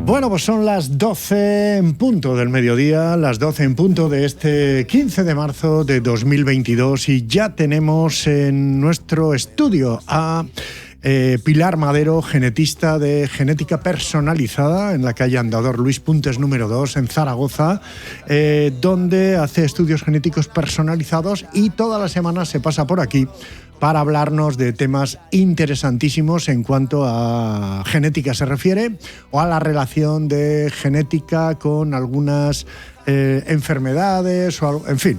Bueno, pues son las 12 en punto del mediodía, las 12 en punto de este 15 de marzo de 2022 y ya tenemos en nuestro estudio a Pilar Madero, genetista de genética personalizada en la calle Andador Luis Puntes número 2 en Zaragoza, donde hace estudios genéticos personalizados y toda la semana se pasa por aquí para hablarnos de temas interesantísimos en cuanto a genética se refiere o a la relación de genética con algunas enfermedades, o en fin,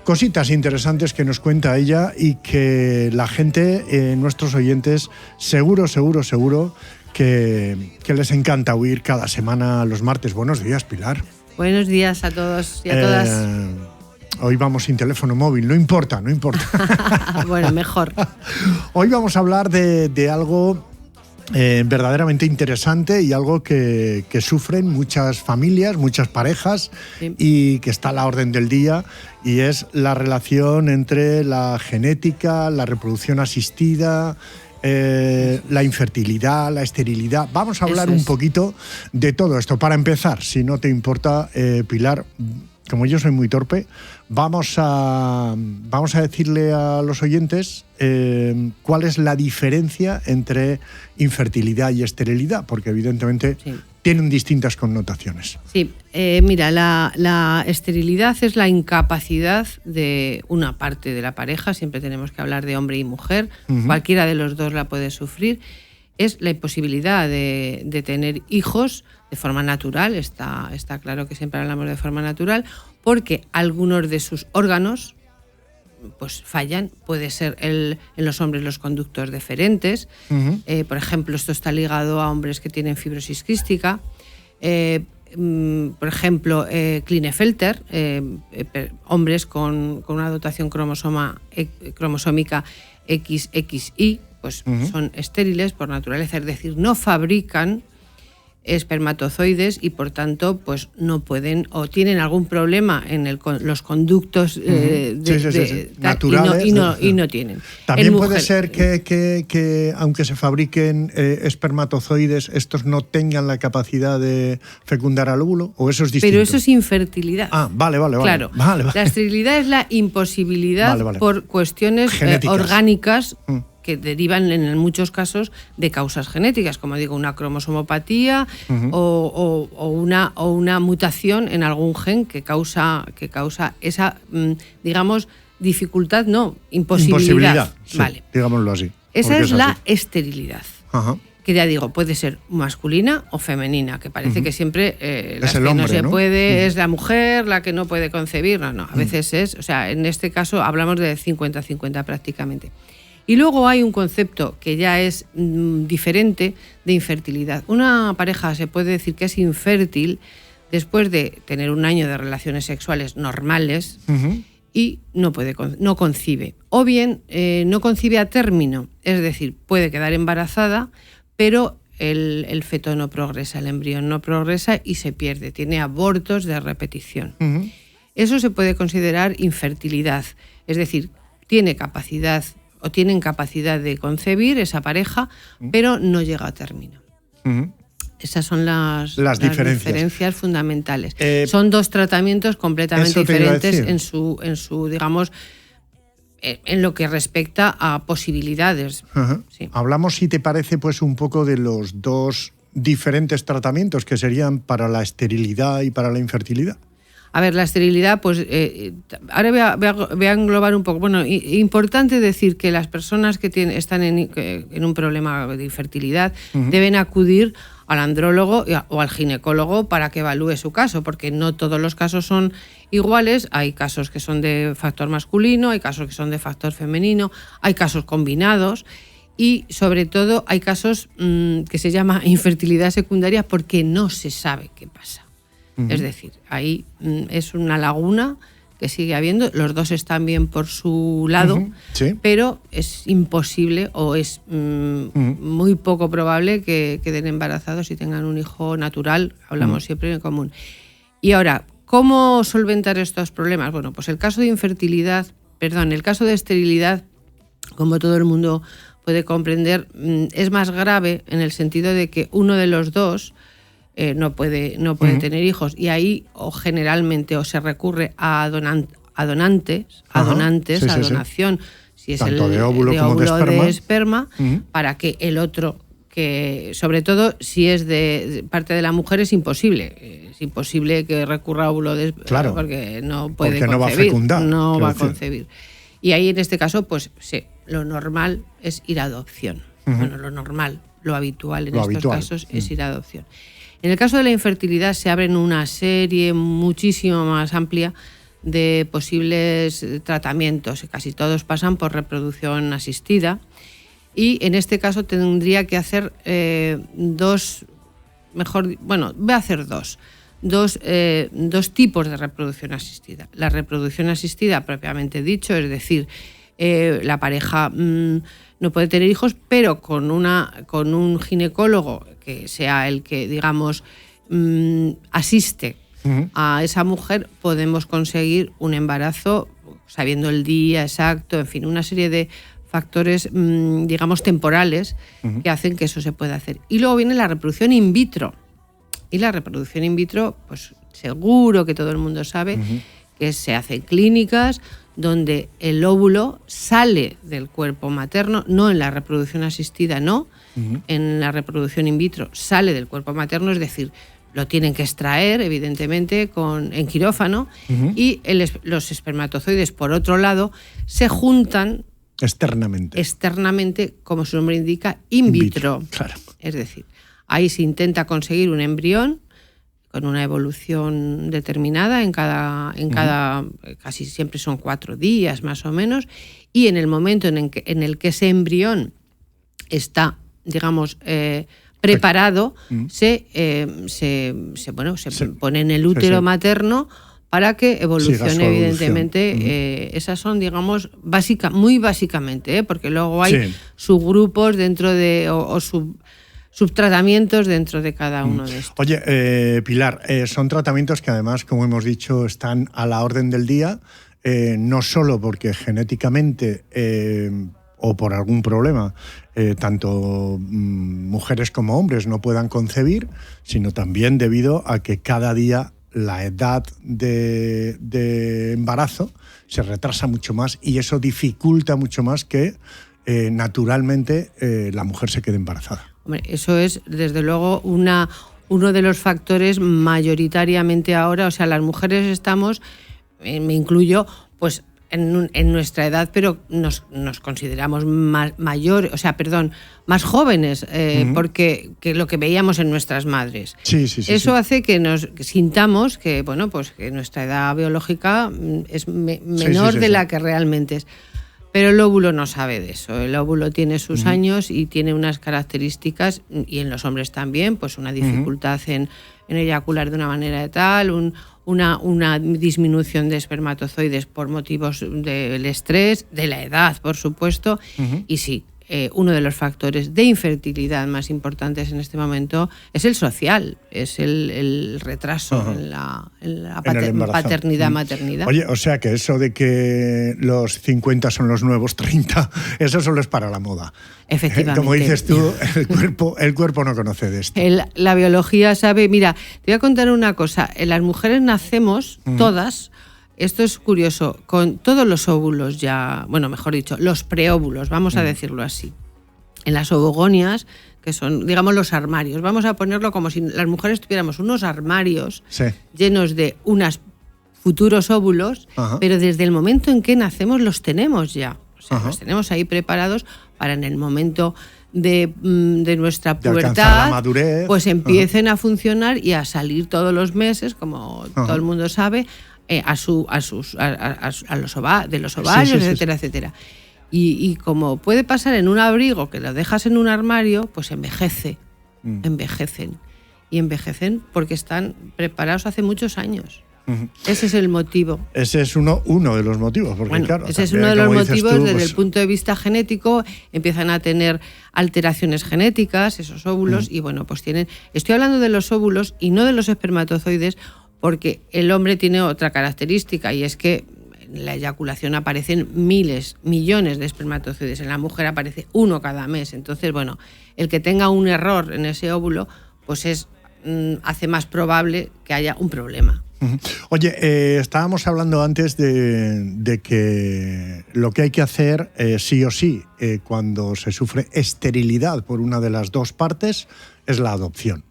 cositas interesantes que nos cuenta ella y que la gente, nuestros oyentes, seguro que les encanta oír cada semana los martes. Buenos días, Pilar. Buenos días a todos y a todas. Hoy vamos sin teléfono móvil, no importa. Bueno, mejor. Hoy vamos a hablar de algo verdaderamente interesante y algo que sufren muchas familias, muchas parejas, sí, y que está a la orden del día, y es la relación entre la genética, la reproducción asistida, la infertilidad, la esterilidad. Vamos a hablar un poquito de todo esto. Para empezar, si no te importa, Pilar, como yo soy muy torpe, vamos a decirle a los oyentes cuál es la diferencia entre infertilidad y esterilidad, porque evidentemente tienen distintas connotaciones. Sí, mira, la esterilidad es la incapacidad de una parte de la pareja, siempre tenemos que hablar de hombre y mujer, cualquiera de los dos la puede sufrir, es la imposibilidad de tener hijos de forma natural, está claro que siempre hablamos de forma natural, porque algunos de sus órganos pues fallan. Puede ser en los hombres los conductos deferentes, por ejemplo, esto está ligado a hombres que tienen fibrosis quística, por ejemplo, Klinefelter, hombres con una dotación cromosómica XXY, pues son estériles por naturaleza, es decir, no fabrican espermatozoides y por tanto pues no pueden o tienen algún problema en los conductos naturales y no tienen. También puede ser que aunque se fabriquen espermatozoides, estos no tengan la capacidad de fecundar al óvulo, o eso es distinto. Pero eso es infertilidad. Vale. Claro. Vale. La esterilidad es la imposibilidad por cuestiones orgánicas que derivan en muchos casos de causas genéticas, como digo, una cromosomopatía o una mutación en algún gen que causa esa, digamos, dificultad, no, imposibilidad. Sí, vale. Digámoslo así. Esa es la esterilidad. Ajá. Que ya digo, puede ser masculina o femenina, que parece que siempre es el hombre, no se ¿no? puede, es la mujer la que no puede concebir. No, a veces es, o sea, en este caso hablamos de 50-50 prácticamente. Y luego hay un concepto que ya es diferente de infertilidad. Una pareja se puede decir que es infértil después de tener un año de relaciones sexuales normales y no concibe. O bien no concibe a término, es decir, puede quedar embarazada, pero el feto no progresa, el embrión no progresa y se pierde, tiene abortos de repetición. Eso se puede considerar infertilidad, es decir, tienen capacidad de concebir esa pareja, pero no llega a término. Esas son las diferencias fundamentales. Son dos tratamientos completamente diferentes en su digamos, en lo que respecta a posibilidades. Sí. Hablamos, si te parece, pues un poco de los dos diferentes tratamientos que serían para la esterilidad y para la infertilidad. A ver, la esterilidad, pues ahora voy a englobar un poco. Bueno, importante decir que las personas que están en un problema de infertilidad deben acudir al andrólogo o al ginecólogo para que evalúe su caso, porque no todos los casos son iguales. Hay casos que son de factor masculino, hay casos que son de factor femenino, hay casos combinados y, sobre todo, hay casos que se llama infertilidad secundaria porque no se sabe qué pasa. Es decir, ahí es una laguna que sigue habiendo, los dos están bien por su lado, pero es imposible o es muy poco probable que queden embarazados y tengan un hijo natural, hablamos siempre en común. Y ahora, ¿cómo solventar estos problemas? Bueno, pues el caso de esterilidad, como todo el mundo puede comprender, es más grave en el sentido de que uno de los dos no puede tener hijos. Y ahí generalmente se recurre a donantes, a donación, si es tanto el de óvulo como de esperma, para que el otro, que sobre todo si es de parte de la mujer, es imposible. Es imposible que recurra a óvulo de esperma, claro, porque no puede concebir. No va a fecundar. No va a concebir. Y ahí en este caso, pues sí, lo normal es ir a adopción. Bueno, lo normal, lo habitual en estos casos es ir a adopción. En el caso de la infertilidad se abren una serie muchísimo más amplia de posibles tratamientos. Casi todos pasan por reproducción asistida. Y en este caso tendría que hacer dos tipos de reproducción asistida. La reproducción asistida propiamente dicho, es decir, la pareja no puede tener hijos, pero con un ginecólogo que sea el que, digamos, asiste a esa mujer, podemos conseguir un embarazo sabiendo el día exacto, en fin, una serie de factores, digamos, temporales que hacen que eso se pueda hacer. Y luego viene la reproducción in vitro. Y la reproducción in vitro, pues seguro que todo el mundo sabe que se hace en clínicas donde el óvulo sale del cuerpo materno, no en la reproducción asistida, no, en la reproducción in vitro sale del cuerpo materno, es decir, lo tienen que extraer, evidentemente, en quirófano, y los espermatozoides, por otro lado, se juntan externamente, como su nombre indica, in vitro. Claro. Es decir, ahí se intenta conseguir un embrión con una evolución determinada en cada casi siempre son 4 días más o menos, y en el momento en el que ese embrión está, digamos, preparado, se pone en el útero materno para que evolucione, evidentemente. Esas son, digamos, muy básicamente, porque luego hay subgrupos dentro de subtratamientos dentro de cada uno de estos. Oye, Pilar, son tratamientos que además, como hemos dicho, están a la orden del día, no solo porque genéticamente o por algún problema tanto mujeres como hombres no puedan concebir, sino también debido a que cada día la edad de embarazo se retrasa mucho más y eso dificulta mucho más que naturalmente la mujer se quede embarazada. Hombre, eso es, desde luego, uno de los factores mayoritariamente ahora. O sea, las mujeres estamos, me incluyo, pues en nuestra edad, pero nos consideramos más jóvenes, porque que lo que veíamos en nuestras madres. Sí, eso hace que nos sintamos que, bueno, pues que nuestra edad biológica es menor de la que realmente es. Pero el óvulo no sabe de eso. El óvulo tiene sus años y tiene unas características, y en los hombres también, pues una dificultad en eyacular de una manera de tal, una disminución de espermatozoides por motivos del estrés, de la edad, por supuesto, y sí. Uno de los factores de infertilidad más importantes en este momento es el social, es el retraso en la paternidad-maternidad. Oye, o sea que eso de que los 50 son los nuevos 30, eso solo es para la moda. Efectivamente. Como dices tú, el cuerpo no conoce de esto. La biología sabe. Mira, te voy a contar una cosa. Las mujeres nacemos todas. Esto es curioso, con todos los óvulos ya, bueno, mejor dicho, los preóvulos, vamos a decirlo así. En las ovogonias, que son, digamos, los armarios, vamos a ponerlo como si las mujeres tuviéramos unos armarios llenos de unos futuros óvulos, pero desde el momento en que nacemos los tenemos ya. O sea, los tenemos ahí preparados para en el momento de nuestra pubertad, la madurez, pues empiecen a funcionar y a salir todos los meses, como todo el mundo sabe, de los ovarios, etcétera, etcétera. Y como puede pasar en un abrigo que lo dejas en un armario, pues envejecen. Y envejecen porque están preparados hace muchos años. Ese es el motivo. Ese es uno de los motivos. Porque, bueno, claro, ese es uno de los motivos desde el punto de vista genético. Empiezan a tener alteraciones genéticas, esos óvulos, y bueno, pues tienen... Estoy hablando de los óvulos y no de los espermatozoides, porque el hombre tiene otra característica, y es que en la eyaculación aparecen miles, millones de espermatozoides. En la mujer aparece uno cada mes. Entonces, bueno, el que tenga un error en ese óvulo, pues es hace más probable que haya un problema. Oye, estábamos hablando antes de que lo que hay que hacer sí o sí cuando se sufre esterilidad por una de las dos partes es la adopción.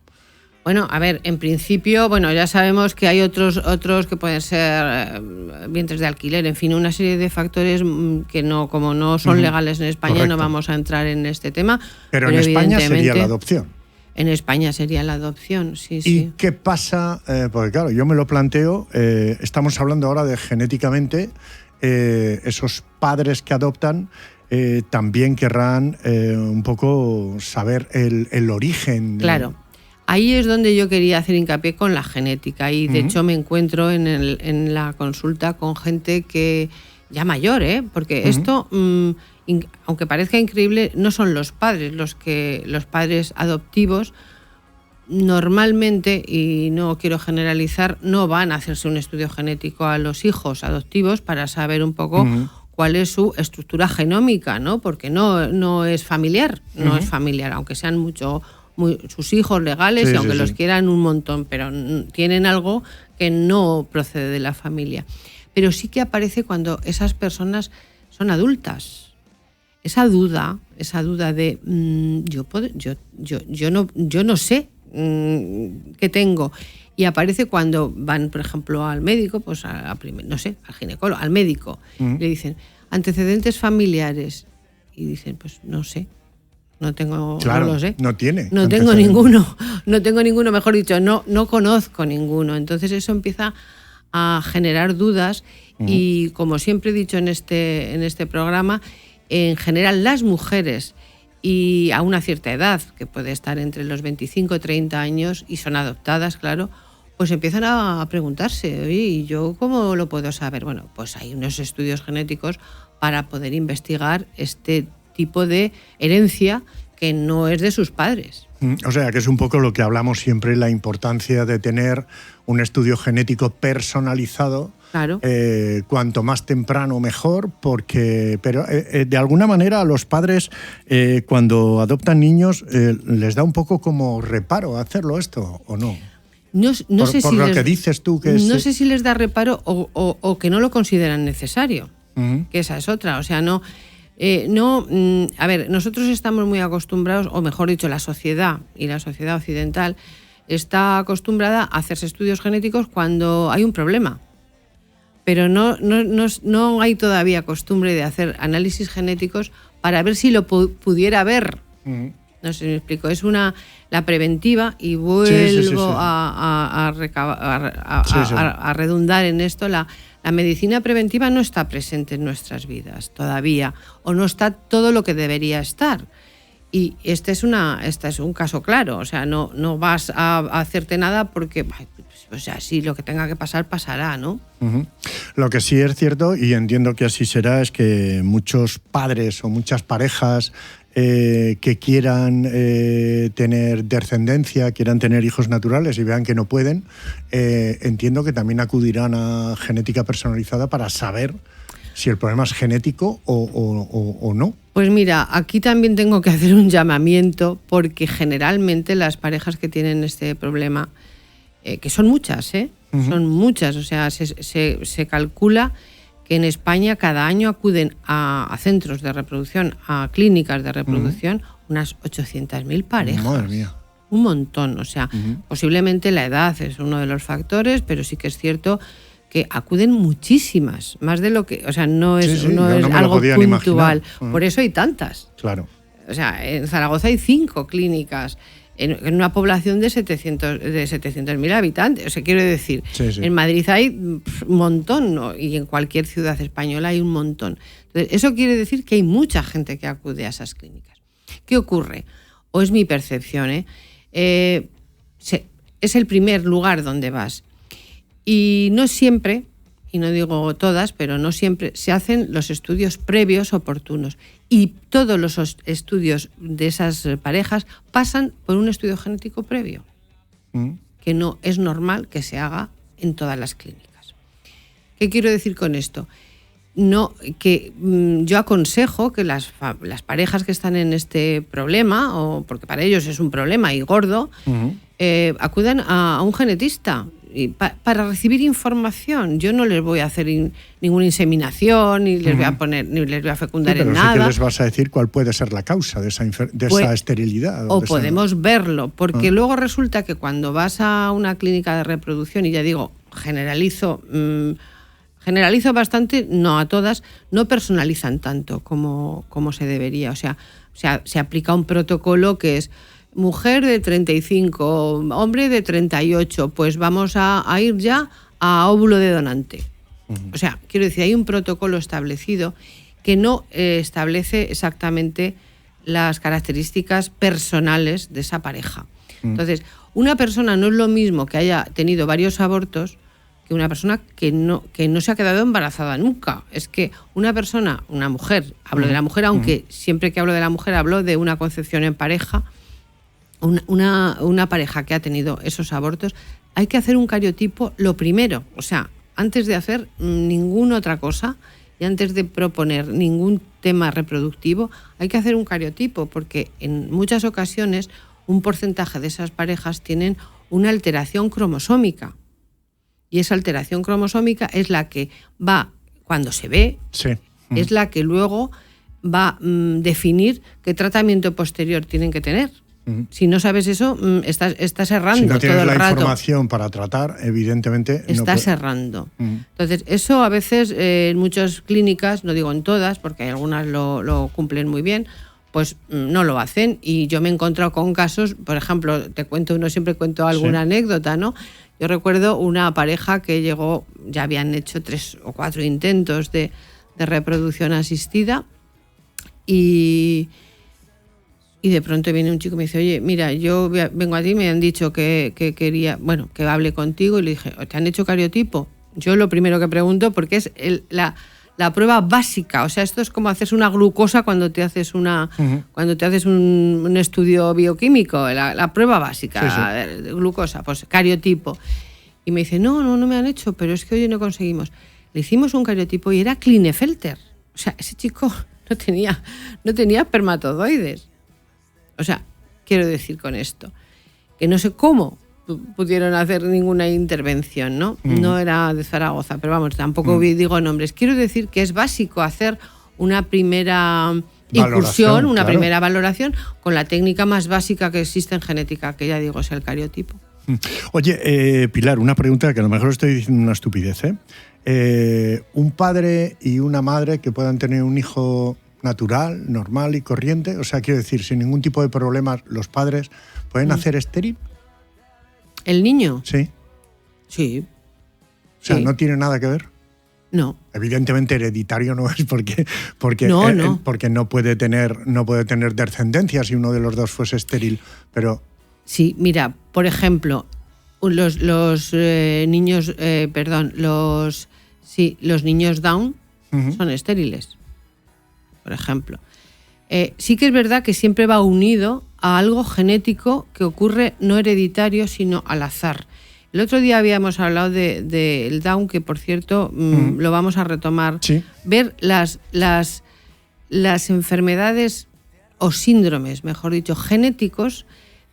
Bueno, a ver, en principio, ya sabemos que hay otros que pueden ser vientres de alquiler, en fin, una serie de factores que como no son legales en España, correcto, no vamos a entrar en este tema. Pero en España sería la adopción. En España sería la adopción, sí. ¿Y qué pasa? Porque claro, yo me lo planteo, estamos hablando ahora de genéticamente, esos padres que adoptan también querrán un poco saber el origen. Claro, ahí es donde yo quería hacer hincapié con la genética y de hecho me encuentro en la consulta con gente que ya mayor, porque esto... aunque parezca increíble, no son los padres los padres adoptivos normalmente, y no quiero generalizar, no van a hacerse un estudio genético a los hijos adoptivos para saber un poco cuál es su estructura genómica, ¿no? Porque no es familiar, es familiar, aunque sean sus hijos legales y aunque los quieran un montón, pero tienen algo que no procede de la familia. Pero sí que aparece cuando esas personas son adultas. Esa duda de yo no sé qué tengo, y aparece cuando van, por ejemplo, al médico, pues al ginecólogo, al médico, le dicen antecedentes familiares y dicen, pues no sé, no tengo, claro, no lo sé, no tengo ninguno, mejor dicho, no conozco ninguno. Entonces eso empieza a generar dudas y, como siempre he dicho en este programa, en general las mujeres y a una cierta edad, que puede estar entre los 25 y 30 años y son adoptadas, claro, pues empiezan a preguntarse, oye, ¿y yo cómo lo puedo saber? Bueno, pues hay unos estudios genéticos para poder investigar este tipo de herencia que no es de sus padres. O sea, que es un poco lo que hablamos siempre, la importancia de tener un estudio genético personalizado. Claro. Cuanto más temprano mejor, pero de alguna manera a los padres cuando adoptan niños les da un poco como reparo hacerlo esto, ¿o no? No sé por si lo que dices tú que no sé si les da reparo o que no lo consideran necesario, que esa es otra. O sea, a ver, nosotros estamos muy acostumbrados, o mejor dicho, la sociedad y la sociedad occidental está acostumbrada a hacerse estudios genéticos cuando hay un problema. Pero no hay todavía costumbre de hacer análisis genéticos para ver si lo pudiera ver. No sé si me explico. Es la preventiva, y vuelvo a redundar en esto. La medicina preventiva no está presente en nuestras vidas todavía, o no está todo lo que debería estar. Y este es un caso claro. O sea, no vas a hacerte nada porque... O sea, si lo que tenga que pasar, pasará, ¿no? Lo que sí es cierto, y entiendo que así será, es que muchos padres o muchas parejas que quieran tener descendencia, quieran tener hijos naturales y vean que no pueden, entiendo que también acudirán a genética personalizada para saber si el problema es genético o no. Pues mira, aquí también tengo que hacer un llamamiento, porque generalmente las parejas que tienen este problema, que son muchas, son muchas, o sea, se calcula que en España cada año acuden a centros de reproducción, a clínicas de reproducción, unas 800.000 parejas. Madre mía. Un montón, o sea, posiblemente la edad es uno de los factores, pero sí que es cierto que acuden muchísimas, más de lo que, o sea, no es algo puntual. Por eso hay tantas. Claro. O sea, en Zaragoza hay 5 clínicas en una población de 700.000 habitantes. O sea, quiero decir, en Madrid hay un montón, ¿no? Y en cualquier ciudad española hay un montón. Entonces, eso quiere decir que hay mucha gente que acude a esas clínicas. ¿Qué ocurre? O es mi percepción, es el primer lugar donde vas. Y no siempre, y no digo todas, pero no siempre, se hacen los estudios previos oportunos. Y todos los estudios de esas parejas pasan por un estudio genético previo, que no es normal que se haga en todas las clínicas. ¿Qué quiero decir con esto? Yo aconsejo que las parejas que están en este problema, o porque para ellos es un problema y gordo, acudan a un genetista para recibir información. Yo no les voy a hacer ninguna inseminación, ni les voy a poner, ni les voy a fecundar en nada. Pero sí que les vas a decir cuál puede ser la causa de esa esterilidad. O podemos verlo, porque luego resulta que cuando vas a una clínica de reproducción, y ya digo, generalizo bastante, no a todas, no personalizan tanto como se debería. O sea, se aplica un protocolo que es mujer de 35, hombre de 38, pues vamos a ir ya a óvulo de donante. O sea, quiero decir, hay un protocolo establecido que no establece exactamente las características personales de esa pareja. Entonces, una persona no es lo mismo que haya tenido varios abortos que una persona que no se ha quedado embarazada nunca. Es que una mujer, hablo de la mujer, aunque siempre que hablo de la mujer hablo de una concepción en pareja. Una pareja que ha tenido esos abortos, hay que hacer un cariotipo lo primero, o sea, antes de hacer ninguna otra cosa y antes de proponer ningún tema reproductivo, hay que hacer un cariotipo, porque en muchas ocasiones un porcentaje de esas parejas tienen una alteración cromosómica, y esa alteración cromosómica es la que va, cuando se ve, es la que luego va a definir qué tratamiento posterior tienen que tener. Si no sabes eso, estás errando todo el rato. Si no tienes la información para tratar, evidentemente estás errando. Entonces, eso a veces en muchas clínicas, no digo en todas, porque hay algunas lo cumplen muy bien, pues no lo hacen. Y yo me he encontrado con casos, por ejemplo, siempre cuento alguna anécdota, ¿no? Yo recuerdo una pareja que llegó, ya habían hecho 3 o 4 intentos de reproducción asistida, y de pronto viene un chico y me dice, oye, mira, yo vengo a ti, me han dicho que quería, que hable contigo, y le dije, ¿te han hecho cariotipo? Yo lo primero que pregunto, porque es la prueba básica, o sea, esto es como hacerse una glucosa cuando te haces cuando te haces un estudio bioquímico, la prueba básica, de glucosa, pues cariotipo. Y me dice, no me han hecho, pero es que hoy no conseguimos. Le hicimos un cariotipo y era Klinefelter. O sea, ese chico no tenía espermatozoides. O sea, quiero decir con esto, que no sé cómo pudieron hacer ninguna intervención, ¿no? No era de Zaragoza, pero vamos, tampoco digo nombres. Quiero decir que es básico hacer una primera incursión, una primera valoración con la técnica más básica que existe en genética, que ya digo es el cariotipo. Oye, Pilar, una pregunta que a lo mejor estoy diciendo una estupidez, un padre y una madre que puedan tener un hijo natural, normal y corriente, o sea, quiero decir, sin ningún tipo de problemas, los padres pueden hacer estéril. ¿El niño? Sí. Sí. O sea, ¿no tiene nada que ver? No. Evidentemente hereditario no es porque no puede tener descendencia si uno de los dos fuese estéril, pero... Sí, mira, por ejemplo, los niños Down son estériles, por ejemplo. Sí que es verdad que siempre va unido a algo genético que ocurre no hereditario, sino al azar. El otro día habíamos hablado del Down, que por cierto lo vamos a retomar. Sí. Ver las enfermedades o síndromes, mejor dicho, genéticos,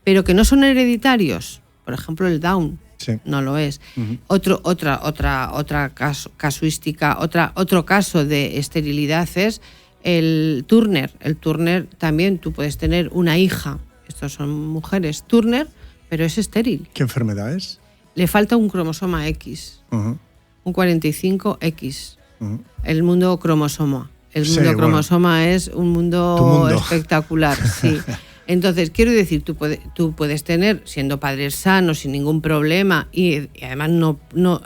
pero que no son hereditarios. Por ejemplo, el Down no lo es. Otra casuística, otro caso de esterilidad es el Turner. El Turner también, tú puedes tener una hija, estos son mujeres Turner, pero es estéril. ¿Qué enfermedad es? Le falta un cromosoma X, un 45X, el mundo cromosoma. El mundo cromosoma es un mundo espectacular, sí. Entonces, quiero decir, tú puedes tener, siendo padres sanos, sin ningún problema, y además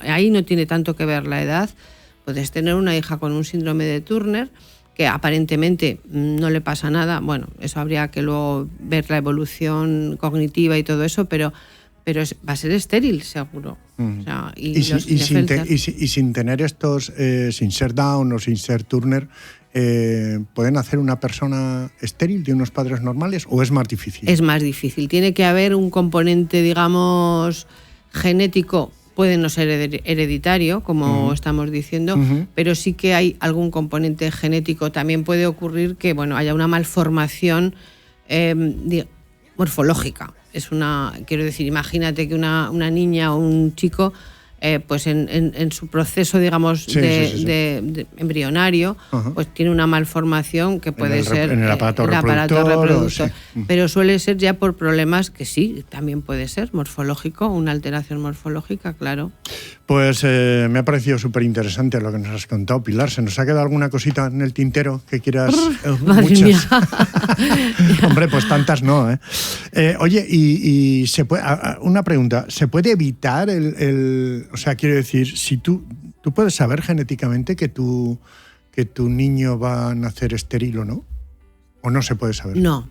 ahí no tiene tanto que ver la edad, puedes tener una hija con un síndrome de Turner, que aparentemente no le pasa nada. Bueno, eso habría que luego ver la evolución cognitiva y todo eso, pero va a ser estéril, seguro. O sea, y sin tener estos, sin ser Down o sin ser Turner, ¿pueden hacer una persona estéril de unos padres normales o es más difícil? Es más difícil. Tiene que haber un componente, digamos, genético. Puede no ser hereditario, como estamos diciendo, pero sí que hay algún componente genético. También puede ocurrir que haya una malformación morfológica. quiero decir, imagínate que una niña o un chico, pues en su proceso, digamos, de embrionario, pues tiene una malformación que puede ser en el aparato reproductor. Pero suele ser ya por problemas que sí, también puede ser morfológico, una alteración morfológica, claro. Pues me ha parecido súper interesante lo que nos has contado, Pilar. ¿Se nos ha quedado alguna cosita en el tintero que quieras? Madre muchas. Mía. Hombre, pues tantas no, ¿eh? Oye, y se puede, una pregunta, ¿se puede evitar o sea, quiero decir, si tú puedes saber genéticamente que tu niño va a nacer estéril o no? ¿O no se puede saber? No.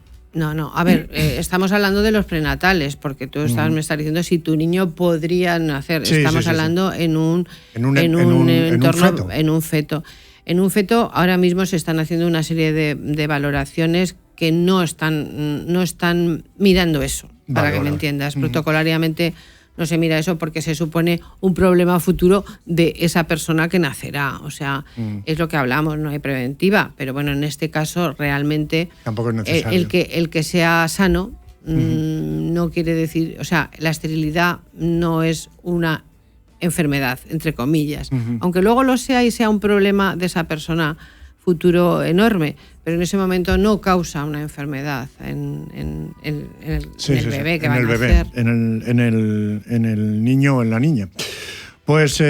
A ver, estamos hablando de los prenatales, porque tú me estás diciendo si tu niño podría nacer. Estamos hablando en un entorno, en un feto. En un feto ahora mismo se están haciendo una serie de valoraciones que no están mirando eso, para que me entiendas. Protocolariamente no se mira eso porque se supone un problema futuro de esa persona que nacerá. O sea, es lo que hablamos, no hay preventiva. Pero bueno, en este caso realmente tampoco es necesario. El que sea sano no quiere decir... O sea, la esterilidad no es una enfermedad, entre comillas. Aunque luego lo sea y sea un problema de esa persona futuro enorme, pero en ese momento no causa una enfermedad en el bebé que va a nacer. En el niño o en la niña. Pues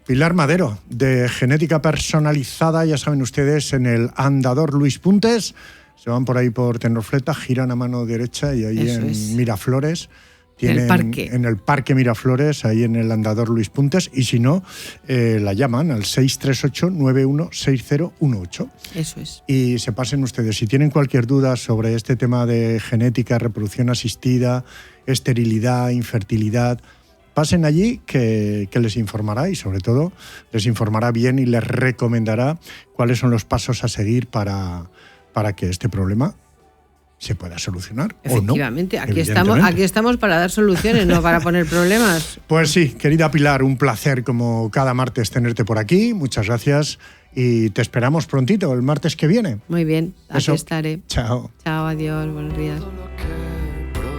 Pilar Madero, de Genética Personalizada, ya saben ustedes, en el Andador Luis Puntes. Se van por ahí por Tenrofleta, giran a mano derecha y ahí Miraflores. En el Parque Miraflores, ahí en el Andador Luis Puntes, y si no, la llaman al 638-916018. Eso es. Y se pasen ustedes. Si tienen cualquier duda sobre este tema de genética, reproducción asistida, esterilidad, infertilidad, pasen allí que les informará y sobre todo les informará bien y les recomendará cuáles son los pasos a seguir para que este problema se pueda solucionar o no. Efectivamente, aquí estamos para dar soluciones, no para poner problemas. Pues sí, querida Pilar, un placer como cada martes tenerte por aquí. Muchas gracias y te esperamos prontito, el martes que viene. Muy bien, aquí estaré. Chao. Chao, adiós, buenos días.